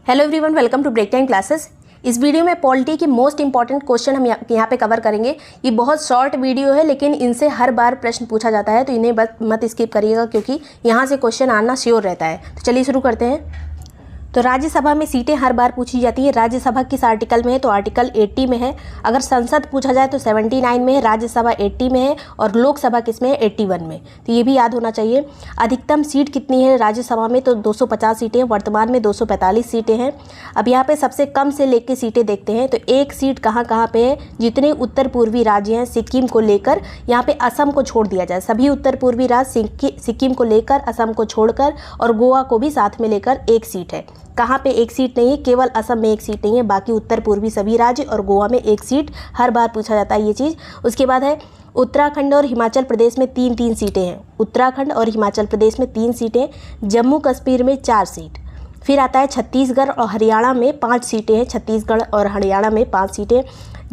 Hello everyone, welcome to break time classes. इस video में polity के मोस्ट इंपॉर्टेंट क्वेश्चन हम यहाँ पे कवर करेंगे। ये बहुत शॉर्ट वीडियो है, लेकिन इनसे हर बार प्रश्न पूछा जाता है, तो इन्हें बस मत स्किप करिएगा क्योंकि यहाँ से क्वेश्चन आना श्योर रहता है। तो चलिए शुरू करते हैं। तो राज्यसभा में सीटें हर बार पूछी जाती है। राज्यसभा किस आर्टिकल में है? तो आर्टिकल 80 में है। अगर संसद पूछा जाए तो 79 में है, राज्यसभा 80 में है और लोकसभा किस में है? 81 में। तो ये भी याद होना चाहिए। अधिकतम सीट कितनी है राज्यसभा में? तो 250 सीटें, वर्तमान में 245 सीटें हैं। अब यहाँ पे सबसे कम से लेकर सीटें देखते हैं। तो एक सीट कहाँ कहाँ पे है? जितने उत्तर पूर्वी राज्य हैं सिक्किम को लेकर, यहाँ पे असम को छोड़ दिया जाए। सभी उत्तर पूर्वी राज्य सिक्किम को लेकर, असम को छोड़कर और गोवा को भी साथ में लेकर एक सीट है। कहाँ पे एक सीट नहीं है? केवल असम में एक सीट नहीं है, बाकी उत्तर पूर्वी सभी राज्य और गोवा में एक सीट। हर बार पूछा जाता है ये चीज़। उसके बाद है उत्तराखंड और हिमाचल प्रदेश में 3-3 सीटें हैं। उत्तराखंड और हिमाचल प्रदेश में 3 सीटें, जम्मू कश्मीर में 4 सीट। फिर आता है छत्तीसगढ़ और हरियाणा में 5 सीटें हैं। छत्तीसगढ़ और हरियाणा में 5 सीटें।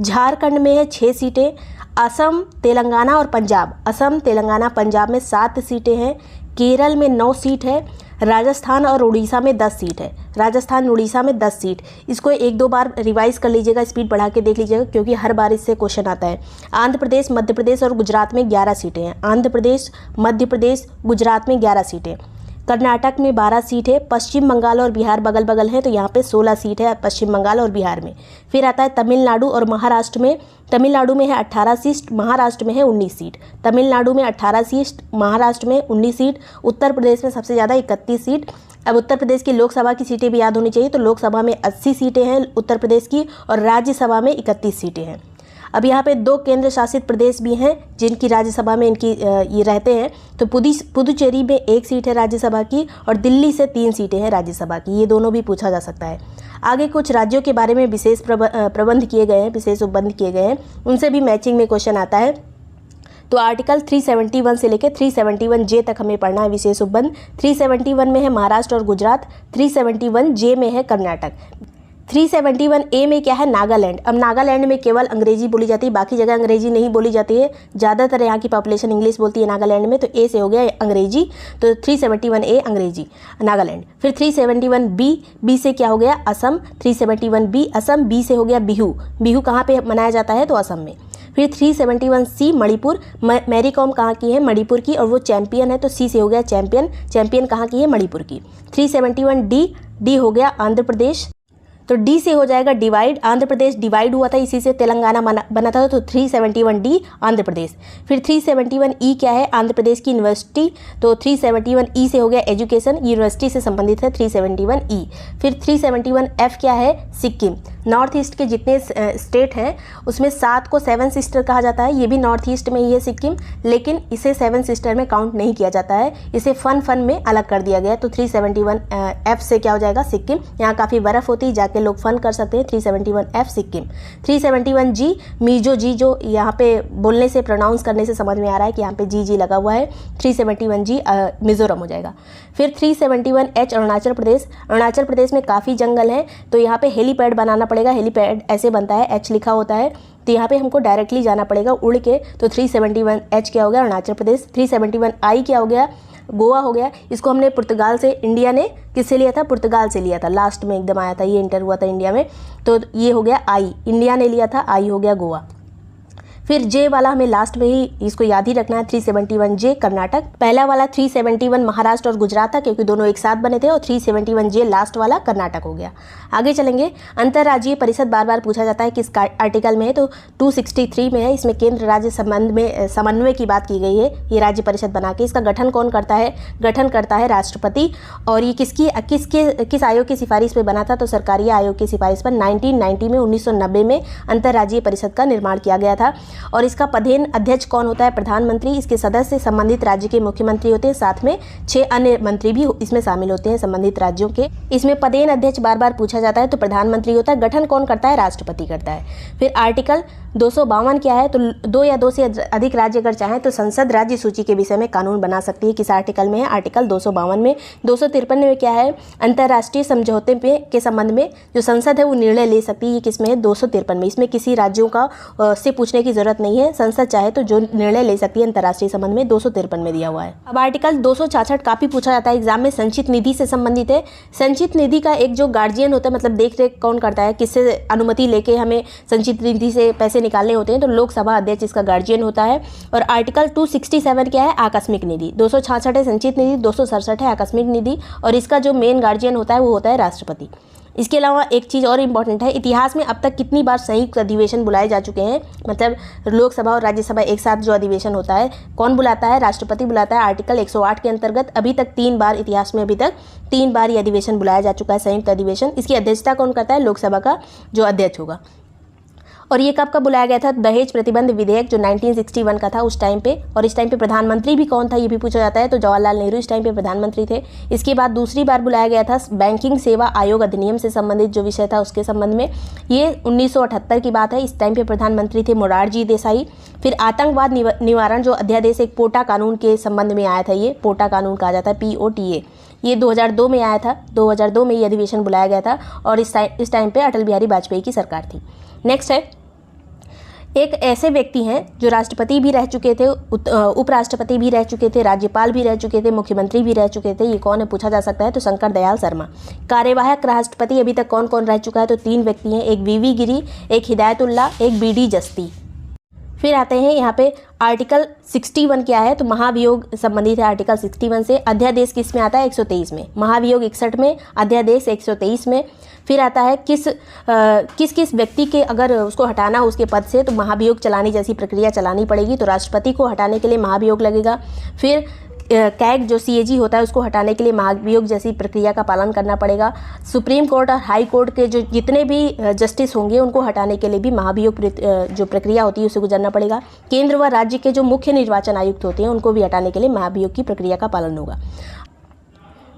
झारखंड में है 6 सीटें। असम, तेलंगाना और पंजाब, असम, तेलंगाना, पंजाब में 7 सीटें हैं। केरल में 9 सीट है। राजस्थान और उड़ीसा में 10 सीट है। राजस्थान उड़ीसा में 10 सीट। इसको 1-2 बार रिवाइज कर लीजिएगा, स्पीड बढ़ा के देख लीजिएगा क्योंकि हर बार इससे क्वेश्चन आता है। आंध्र प्रदेश, मध्य प्रदेश और गुजरात में 11 सीटें हैं। आंध्र प्रदेश, मध्य प्रदेश, गुजरात में 11 सीटें। कर्नाटक में 12 सीट है। पश्चिम बंगाल और बिहार बगल बगल हैं, तो यहाँ पे 16 सीट है पश्चिम बंगाल और बिहार में। फिर आता है तमिलनाडु और महाराष्ट्र में। तमिलनाडु में है 18 सीट, महाराष्ट्र में है 19 सीट। तमिलनाडु में 18 सीट, महाराष्ट्र में 19 सीट। उत्तर प्रदेश में सबसे ज़्यादा 31 सीट। अब उत्तर प्रदेश की लोकसभा की सीटें भी याद होनी चाहिए। तो लोकसभा में 80 सीटें हैं उत्तर प्रदेश की और राज्यसभा में 31 सीटें हैं। अब यहाँ पे 2 केंद्र शासित प्रदेश भी हैं जिनकी राज्यसभा में इनकी ये रहते हैं। तो पुदुचेरी में 1 सीट है राज्यसभा की और दिल्ली से 3 सीटें हैं राज्यसभा की। ये दोनों भी पूछा जा सकता है। आगे कुछ राज्यों के बारे में विशेष प्रबंध किए गए हैं, विशेष उपबंध किए गए हैं, उनसे भी मैचिंग में क्वेश्चन आता है। तो आर्टिकल 371 से लेकर 371 जे तक हमें पढ़ना है विशेष उपबंध। 371 में है महाराष्ट्र और गुजरात। 371 जे में है कर्नाटक। 371 ए में क्या है? नागालैंड। अब नागालैंड में केवल अंग्रेजी बोली जाती है, बाकी जगह अंग्रेजी नहीं बोली जाती है। ज़्यादातर यहाँ की पॉपुलेशन इंग्लिश बोलती है नागालैंड में, तो ए से हो गया अंग्रेजी। तो 371 ए अंग्रेजी, नागालैंड। फिर 371 बी, बी से क्या हो गया? असम। 371 बी असम, बी से हो गया बिहू। बिहू कहाँ पे मनाया जाता है? तो असम में। फिर 371 सी मणिपुर। मैरी कॉम कहाँ की है? मणिपुर की, और वो चैंपियन है, तो सी से हो गया चैंपियन। चैंपियन कहाँ की है? मणिपुर की। 371 डी, डी हो गया आंध्र प्रदेश। तो डी से हो जाएगा डिवाइड। आंध्र प्रदेश डिवाइड हुआ था, इसी से तेलंगाना बना था, तो 371 डी आंध्र प्रदेश। फिर 371 ई क्या है? आंध्र प्रदेश की यूनिवर्सिटी। तो 371 ई से हो गया एजुकेशन, यूनिवर्सिटी से संबंधित है 371 ई। फिर 371 एफ क्या है? सिक्किम। नॉर्थ ईस्ट के जितने स्टेट हैं उसमें 7 को 7 सिस्टर कहा जाता है। ये भी नॉर्थ ईस्ट में ही है सिक्किम, लेकिन इसे 7 सिस्टर में काउंट नहीं किया जाता है, इसे फन में अलग कर दिया गया। तो 371 एफ से क्या हो जाएगा? सिक्किम। यहाँ काफ़ी बर्फ़ होती है, जाके लोग फन कर सकते हैं। 371 एफ सिक्किम। 371 जी मीजो, जी जो यहाँ पे बोलने से प्रोनाउंस करने से समझ में आ रहा है कि यहाँ पे जी लगा हुआ है। 371 जी मिजोरम हो जाएगा। फिर 371 एच अरुणाचल प्रदेश। अरुणाचल प्रदेश में काफ़ी जंगल हैं, तो यहाँ पे हेलीपैड बनाना पड़ेगा। हेलीपैड ऐसे बनता है, एच लिखा होता है, तो यहाँ पे हमको डायरेक्टली जाना पड़ेगा उड़ के। तो 371 एच क्या हो गया? अरुणाचल प्रदेश। 371 आई क्या हो गया? गोवा हो गया। इसको हमने पुर्तगाल से, इंडिया ने किससे लिया था? पुर्तगाल से लिया था, लास्ट में एकदम आया था, ये इंटर हुआ था इंडिया में। तो ये हो गया आई, इंडिया ने लिया था, आई हो गया गोवा। फिर जे वाला हमें लास्ट में ही इसको याद ही रखना है, 371 जे कर्नाटक। पहला वाला 371 महाराष्ट्र और गुजरात था क्योंकि दोनों एक साथ बने थे, और 371 जे लास्ट वाला कर्नाटक हो गया। आगे चलेंगे। अंतर्राज्यीय परिषद बार बार पूछा जाता है, किस आर्टिकल में है? तो 263 में है। इसमें केंद्र राज्य संबंध में समन्वय की बात की गई है। ये राज्य परिषद बना के, इसका गठन कौन करता है? गठन करता है राष्ट्रपति। और ये किस आयोग की सिफारिश पर बना था? तो सरकारी आयोग की सिफारिश पर 1990 में 1990 में अंतर्राज्यीय परिषद का निर्माण किया गया था। और इसका पदेन अध्यक्ष कौन होता है? प्रधानमंत्री। इसके सदस्य संबंधित राज्य के मुख्यमंत्री होते हैं, साथ में 6 अन्य मंत्री भी इसमें शामिल होते हैं संबंधित राज्यों के। इसमें पदेन अध्यक्ष बार बार पूछा जाता है, तो प्रधानमंत्री होता है। गठन कौन करता है? राष्ट्रपति करता है। फिर आर्टिकल 252 क्या है? तो 2 या 2 से अधिक राज्य अगर चाहें तो संसद राज्य सूची के विषय में कानून बना सकती है। किस आर्टिकल में है? आर्टिकल 252 में। 253 में क्या है? अंतर्राष्ट्रीय समझौते के संबंध में जो संसद है वो निर्णय ले सकती है। ये किस में है? 253 में। इसमें किसी राज्यों का से पूछने की जरूरत नहीं है, संसद चाहे तो जो निर्णय ले सकती है अंतर्राष्ट्रीय संबंध में 253 में दिया हुआ है। अब आर्टिकल 266 काफ़ी पूछा जाता है एग्जाम में, संचित निधि से संबंधित है। संचित निधि का एक जो गार्जियन होता है, मतलब देख रेख कौन करता है, किससे अनुमति लेके हमें संचित निधि से पैसे निकालने होते हैं, तो लोकसभा अध्यक्ष इसका गार्जियन होता है। और आर्टिकल 267 क्या है, आकस्मिक निधि। 266 है संचित निधि, 267 है आकस्मिक निधि, और इसका जो मेन गार्जियन होता है वो होता है राष्ट्रपति। इसके अलावा एक चीज़ और इम्पॉर्टेंट है, इतिहास में अब तक कितनी बार संयुक्त अधिवेशन बुलाए जा चुके हैं, मतलब लोकसभा और राज्यसभा एक साथ जो अधिवेशन होता है कौन बुलाता है, राष्ट्रपति बुलाता है। आर्टिकल 108 के अंतर्गत अभी तक 3 बार, इतिहास में अभी तक 3 बार ये अधिवेशन बुलाया जा चुका है, संयुक्त अधिवेशन। इसकी अध्यक्षता कौन करता है, लोकसभा का जो अध्यक्ष होगा। और ये कब बुलाया गया था, दहेज प्रतिबंध विधेयक जो 1961 का था उस टाइम पे। और इस टाइम पे प्रधानमंत्री भी कौन था ये भी पूछा जाता है, तो जवाहरलाल नेहरू इस टाइम पे प्रधानमंत्री थे। इसके बाद दूसरी बार बुलाया गया था बैंकिंग सेवा आयोग अधिनियम से संबंधित जो विषय था उसके संबंध में, ये 1978 की बात है। इस टाइम पे प्रधानमंत्री थे मोरारजी देसाई। फिर आतंकवाद निवारण जो अध्यादेश, एक पोटा कानून के संबंध में आया था, ये पोटा कानून कहा जाता है, POTA, ये 2002 में आया था। 2002 में ये अधिवेशन बुलाया गया था और इस टाइम पे अटल बिहारी वाजपेयी की सरकार थी। नेक्स्ट है, एक ऐसे व्यक्ति हैं जो राष्ट्रपति भी रह चुके थे, उपराष्ट्रपति भी रह चुके थे, राज्यपाल भी रह चुके थे, मुख्यमंत्री भी रह चुके थे। ये कौन है पूछा जा सकता है, तो शंकर दयाल शर्मा। कार्यवाहक राष्ट्रपति अभी तक कौन कौन रह चुका है, तो 3 व्यक्ति हैं, एक VV गिरी, एक हिदायतुल्ला, एक BD जस्ती। फिर आते हैं यहाँ पे आर्टिकल 61 क्या है, तो महाभियोग संबंधित है आर्टिकल 61 से। अध्यादेश किस में आता है, 123 में। महाभियोग 61 में, अध्यादेश 123 में। फिर आता है किस व्यक्ति के अगर उसको हटाना हो उसके पद से, तो महाभियोग चलाने जैसी प्रक्रिया चलानी पड़ेगी, तो राष्ट्रपति को हटाने के लिए महाभियोग लगेगा। फिर कैग जो CAG होता है उसको हटाने के लिए महाभियोग जैसी प्रक्रिया का पालन करना पड़ेगा। सुप्रीम कोर्ट और हाई कोर्ट के जो जितने भी जस्टिस होंगे उनको हटाने के लिए भी महाभियोग जो प्रक्रिया होती है उससे गुजरना पड़ेगा। केंद्र व राज्य के जो मुख्य निर्वाचन आयुक्त होते हैं उनको भी हटाने के लिए महाभियोग की प्रक्रिया का पालन होगा।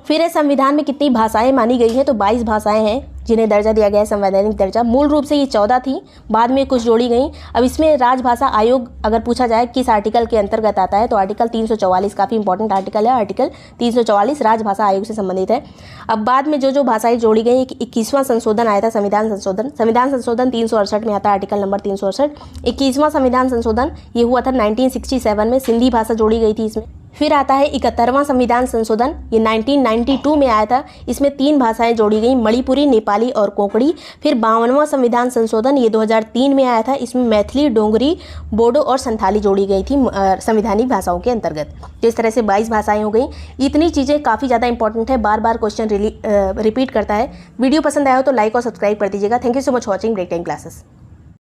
फिर संविधान में कितनी भाषाएं मानी गई हैं, तो 22 भाषाएं हैं जिन्हें दर्जा दिया गया है संवैधानिक दर्जा। मूल रूप से ये 14 थी, बाद में कुछ जोड़ी गई। अब इसमें राजभाषा आयोग अगर पूछा जाए किस आर्टिकल के अंतर्गत आता है, तो आर्टिकल 344 काफ़ी इंपॉर्टेंट आर्टिकल है। आर्टिकल 344 राजभाषा आयोग से संबंधित है। अब बाद में जो भाषाएं जोड़ी गई, 21वां संशोधन आया था, संविधान संशोधन 368 में आता है, आर्टिकल नंबर 368। 21वां संविधान संशोधन ये हुआ था 1967 में, सिंधी भाषा जोड़ी गई थी इसमें। फिर आता है 71वां संविधान संशोधन, ये 1992 में आया था। इसमें 3 भाषाएं जोड़ी गई, मणिपुरी, नेपाली और कोंकणी। फिर 52वां संविधान संशोधन ये 2003 में आया था। इसमें मैथिली, डोगरी, बोडो और संथाली जोड़ी गई थी संवैधानिक भाषाओं के अंतर्गत। जिस तरह से 22 भाषाएं हो गई। इतनी चीज़ें काफ़ी ज़्यादा इंपॉर्टेंट है, बार बार क्वेश्चन रिपीट करता है। वीडियो पसंद आया हो तो लाइक और सब्सक्राइब कर दीजिएगा। Thank you so much watching break time classes.